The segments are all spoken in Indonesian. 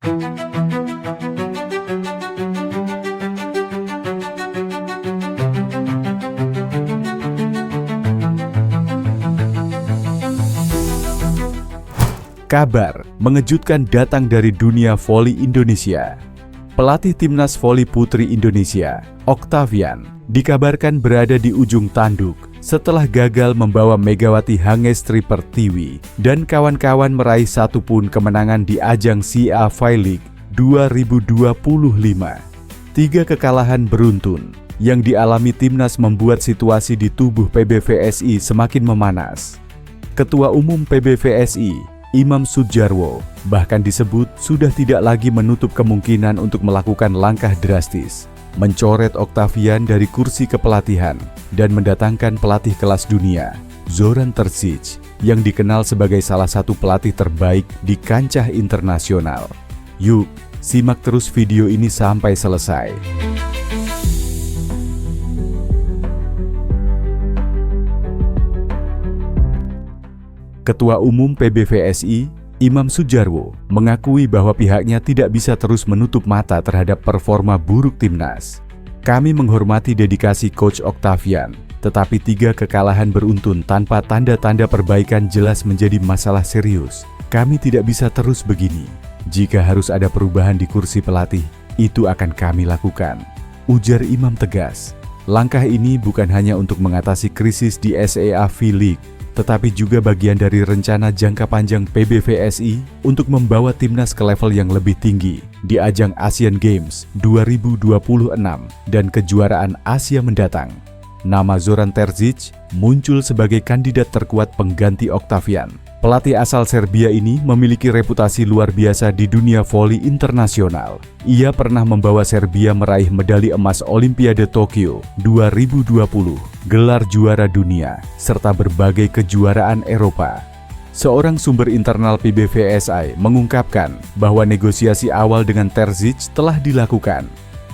Kabar mengejutkan datang dari dunia voli Indonesia. Pelatih Timnas Voli Putri Indonesia, Octavian, dikabarkan berada di ujung tanduk setelah gagal membawa Megawati Hangestri Pertiwi dan kawan-kawan meraih satu pun kemenangan di ajang CA V-League 2025. 3 kekalahan beruntun yang dialami Timnas membuat situasi di tubuh PBVSI semakin memanas. Ketua Umum PBVSI, Imam Sudjarwo, bahkan disebut sudah tidak lagi menutup kemungkinan untuk melakukan langkah drastis, mencoret Octavian dari kursi kepelatihan dan mendatangkan pelatih kelas dunia, Zoran Terzic, yang dikenal sebagai salah satu pelatih terbaik di kancah internasional. Yuk, simak terus video ini sampai selesai. Ketua Umum PBVSI, Imam Sudjarwo, mengakui bahwa pihaknya tidak bisa terus menutup mata terhadap performa buruk Timnas. Kami menghormati dedikasi Coach Octavian, tetapi 3 kekalahan beruntun tanpa tanda-tanda perbaikan jelas menjadi masalah serius. Kami tidak bisa terus begini. Jika harus ada perubahan di kursi pelatih, itu akan kami lakukan, ujar Imam tegas. Langkah ini bukan hanya untuk mengatasi krisis di SEA V-League, tetapi juga bagian dari rencana jangka panjang PBVSI untuk membawa Timnas ke level yang lebih tinggi di ajang Asian Games 2026 dan kejuaraan Asia mendatang. Nama Zoran Terzic muncul sebagai kandidat terkuat pengganti Octavian. Pelatih asal Serbia ini memiliki reputasi luar biasa di dunia voli internasional. Ia pernah membawa Serbia meraih medali emas Olimpiade Tokyo 2020, gelar juara dunia, serta berbagai kejuaraan Eropa. Seorang sumber internal PBVSI mengungkapkan bahwa negosiasi awal dengan Terzic telah dilakukan.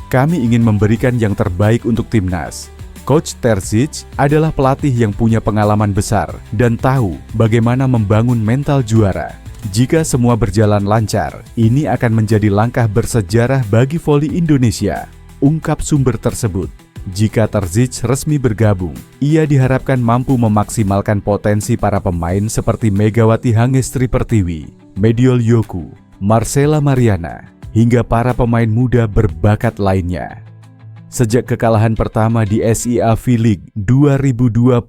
Kami ingin memberikan yang terbaik untuk Timnas. Coach Terzic adalah pelatih yang punya pengalaman besar dan tahu bagaimana membangun mental juara. Jika semua berjalan lancar, ini akan menjadi langkah bersejarah bagi voli Indonesia, ungkap sumber tersebut. Jika Terzic resmi bergabung, ia diharapkan mampu memaksimalkan potensi para pemain seperti Megawati Hangestri Pertiwi, Mediol Yoku, Marcella Mariana, hingga para pemain muda berbakat lainnya. Sejak kekalahan pertama di SEA V-League 2025,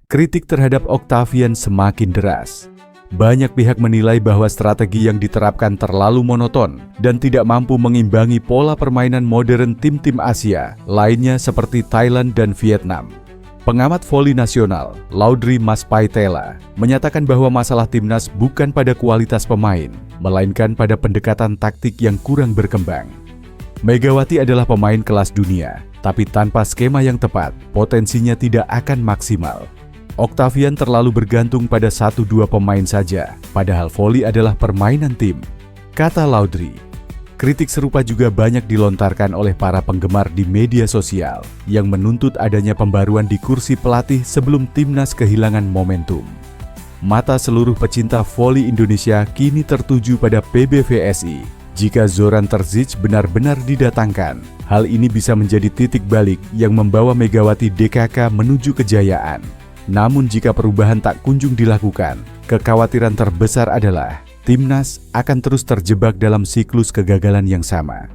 kritik terhadap Octavian semakin deras. Banyak pihak menilai bahwa strategi yang diterapkan terlalu monoton dan tidak mampu mengimbangi pola permainan modern tim-tim Asia lainnya seperti Thailand dan Vietnam. Pengamat voli nasional, Laudri Maspaitela, menyatakan bahwa masalah Timnas bukan pada kualitas pemain, melainkan pada pendekatan taktik yang kurang berkembang. Megawati adalah pemain kelas dunia, tapi tanpa skema yang tepat, potensinya tidak akan maksimal. Octavian terlalu bergantung pada 1-2 pemain saja, padahal voli adalah permainan tim, kata Laudri. Kritik serupa juga banyak dilontarkan oleh para penggemar di media sosial yang menuntut adanya pembaruan di kursi pelatih sebelum Timnas kehilangan momentum. Mata seluruh pecinta voli Indonesia kini tertuju pada PBVSI. Jika Zoran Terzic benar-benar didatangkan, hal ini bisa menjadi titik balik yang membawa Megawati DKK menuju kejayaan. Namun jika perubahan tak kunjung dilakukan, kekhawatiran terbesar adalah Timnas akan terus terjebak dalam siklus kegagalan yang sama.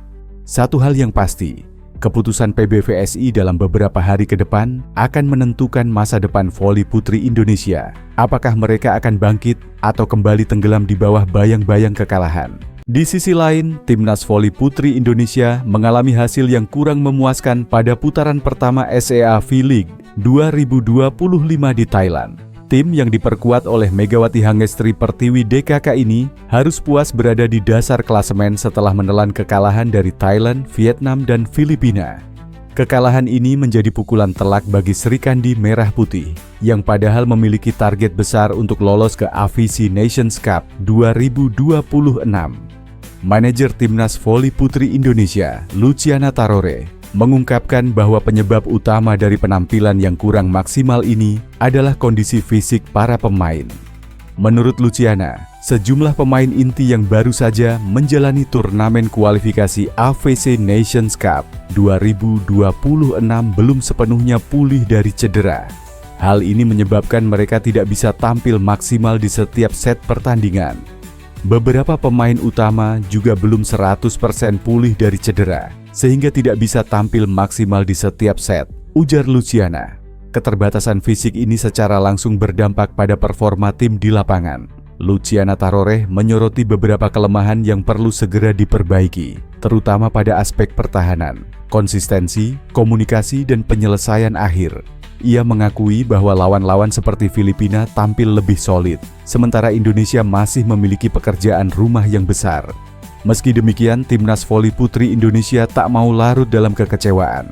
Satu hal yang pasti, keputusan PBVSI dalam beberapa hari ke depan akan menentukan masa depan voli putri Indonesia. Apakah mereka akan bangkit atau kembali tenggelam di bawah bayang-bayang kekalahan? Di sisi lain, Timnas Voli Putri Indonesia mengalami hasil yang kurang memuaskan pada putaran pertama SEA V-League 2025 di Thailand. Tim yang diperkuat oleh Megawati Hangestri Pertiwi DKK ini harus puas berada di dasar klasemen setelah menelan kekalahan dari Thailand, Vietnam, dan Filipina. Kekalahan ini menjadi pukulan telak bagi Sri Kandi Merah Putih yang padahal memiliki target besar untuk lolos ke AFC Nations Cup 2026. Manajer Timnas Voli Putri Indonesia, Luciana Tarore, mengungkapkan bahwa penyebab utama dari penampilan yang kurang maksimal ini adalah kondisi fisik para pemain. Menurut Luciana, sejumlah pemain inti yang baru saja menjalani turnamen kualifikasi AFC Nations Cup 2026 belum sepenuhnya pulih dari cedera. Hal ini menyebabkan mereka tidak bisa tampil maksimal di setiap set pertandingan. Beberapa pemain utama juga belum 100% pulih dari cedera, sehingga tidak bisa tampil maksimal di setiap set, ujar Luciana. Keterbatasan fisik ini secara langsung berdampak pada performa tim di lapangan. Luciana Taroreh menyoroti beberapa kelemahan yang perlu segera diperbaiki, terutama pada aspek pertahanan, konsistensi, komunikasi, dan penyelesaian akhir. Ia mengakui bahwa lawan-lawan seperti Filipina tampil lebih solid, sementara Indonesia masih memiliki pekerjaan rumah yang besar. Meski demikian, timnas voli putri Indonesia tak mau larut dalam kekecewaan.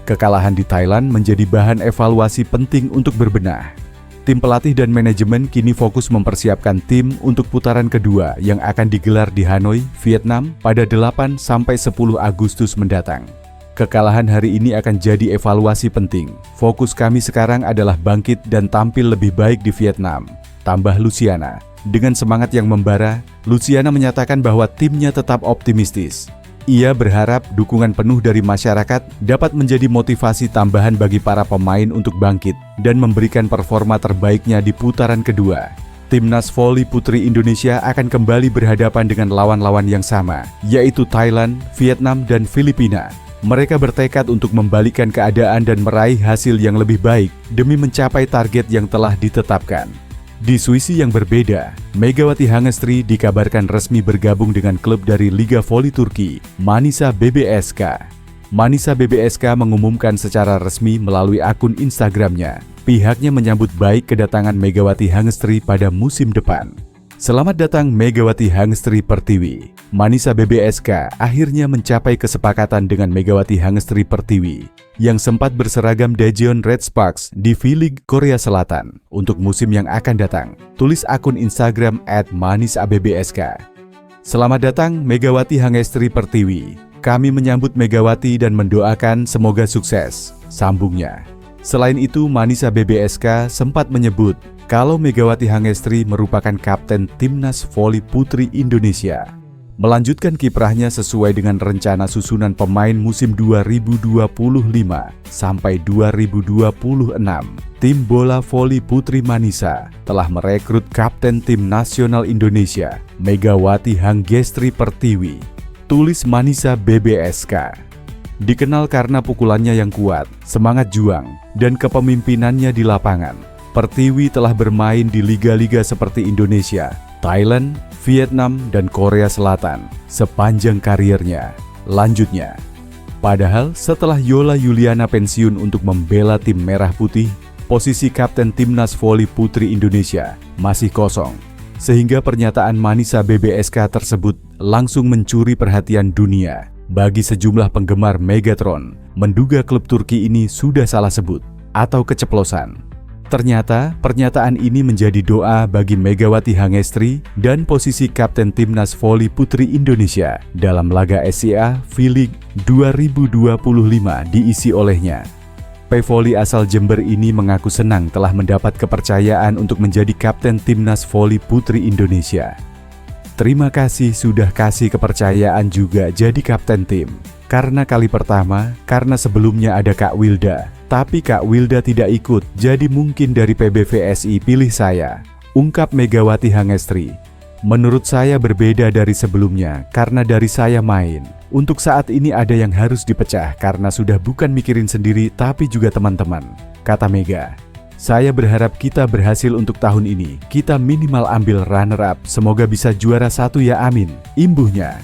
Kekalahan di Thailand menjadi bahan evaluasi penting untuk berbenah. Tim pelatih dan manajemen kini fokus mempersiapkan tim untuk putaran kedua yang akan digelar di Hanoi, Vietnam pada 8-10 Agustus mendatang. Kekalahan hari ini akan jadi evaluasi penting. Fokus kami sekarang adalah bangkit dan tampil lebih baik di Vietnam, tambah Luciana. Dengan semangat yang membara, Luciana menyatakan bahwa timnya tetap optimistis. Ia berharap dukungan penuh dari masyarakat dapat menjadi motivasi tambahan bagi para pemain untuk bangkit dan memberikan performa terbaiknya di putaran kedua. Timnas voli putri Indonesia akan kembali berhadapan dengan lawan-lawan yang sama, yaitu Thailand, Vietnam, dan Filipina. Mereka bertekad untuk membalikkan keadaan dan meraih hasil yang lebih baik demi mencapai target yang telah ditetapkan. Di Swiss yang berbeda, Megawati Hangestri dikabarkan resmi bergabung dengan klub dari Liga Voli Turki, Manisa BBSK. Manisa BBSK mengumumkan secara resmi melalui akun Instagramnya. Pihaknya menyambut baik kedatangan Megawati Hangestri pada musim depan. Selamat datang Megawati Hangestri Pertiwi. Manisa BBSK akhirnya mencapai kesepakatan dengan Megawati Hangestri Pertiwi yang sempat berseragam Daejeon Red Sparks di V-League Korea Selatan untuk musim yang akan datang. Tulis akun Instagram @manisabbsk. Selamat datang Megawati Hangestri Pertiwi. Kami menyambut Megawati dan mendoakan semoga sukses, sambungnya. Selain itu, Manisa BBSK sempat menyebut kalau Megawati Hangestri merupakan kapten timnas voli putri Indonesia. Melanjutkan kiprahnya sesuai dengan rencana susunan pemain musim 2025 sampai 2026. Tim bola voli putri Manisa telah merekrut kapten tim nasional Indonesia, Megawati Hangestri Pertiwi. Tulis Manisa BBSK. Dikenal karena pukulannya yang kuat, semangat juang, dan kepemimpinannya di lapangan. Pertiwi telah bermain di liga-liga seperti Indonesia, Thailand, Vietnam, dan Korea Selatan sepanjang karirnya. Lanjutnya, padahal setelah Yola Yuliana pensiun untuk membela tim Merah Putih, posisi kapten timnas voli putri Indonesia masih kosong. Sehingga pernyataan Manisa BBSK tersebut langsung mencuri perhatian dunia. Bagi sejumlah penggemar Megatron, menduga klub Turki ini sudah salah sebut atau keceplosan. Ternyata, pernyataan ini menjadi doa bagi Megawati Hangestri dan posisi kapten timnas voli putri Indonesia dalam laga SCA V-League 2025 diisi olehnya. Pevoli asal Jember ini mengaku senang telah mendapat kepercayaan untuk menjadi kapten timnas voli putri Indonesia. Terima kasih sudah kasih kepercayaan juga jadi kapten tim. Karena kali pertama, karena sebelumnya ada Kak Wilda. Tapi Kak Wilda tidak ikut, jadi mungkin dari PBVSI pilih saya, ungkap Megawati Hangestri. Menurut saya berbeda dari sebelumnya, karena dari saya main. Untuk saat ini ada yang harus dipecah karena sudah bukan mikirin sendiri tapi juga teman-teman, kata Mega. Saya berharap kita berhasil untuk tahun ini, kita minimal ambil runner up, semoga bisa juara 1 ya amin, imbuhnya.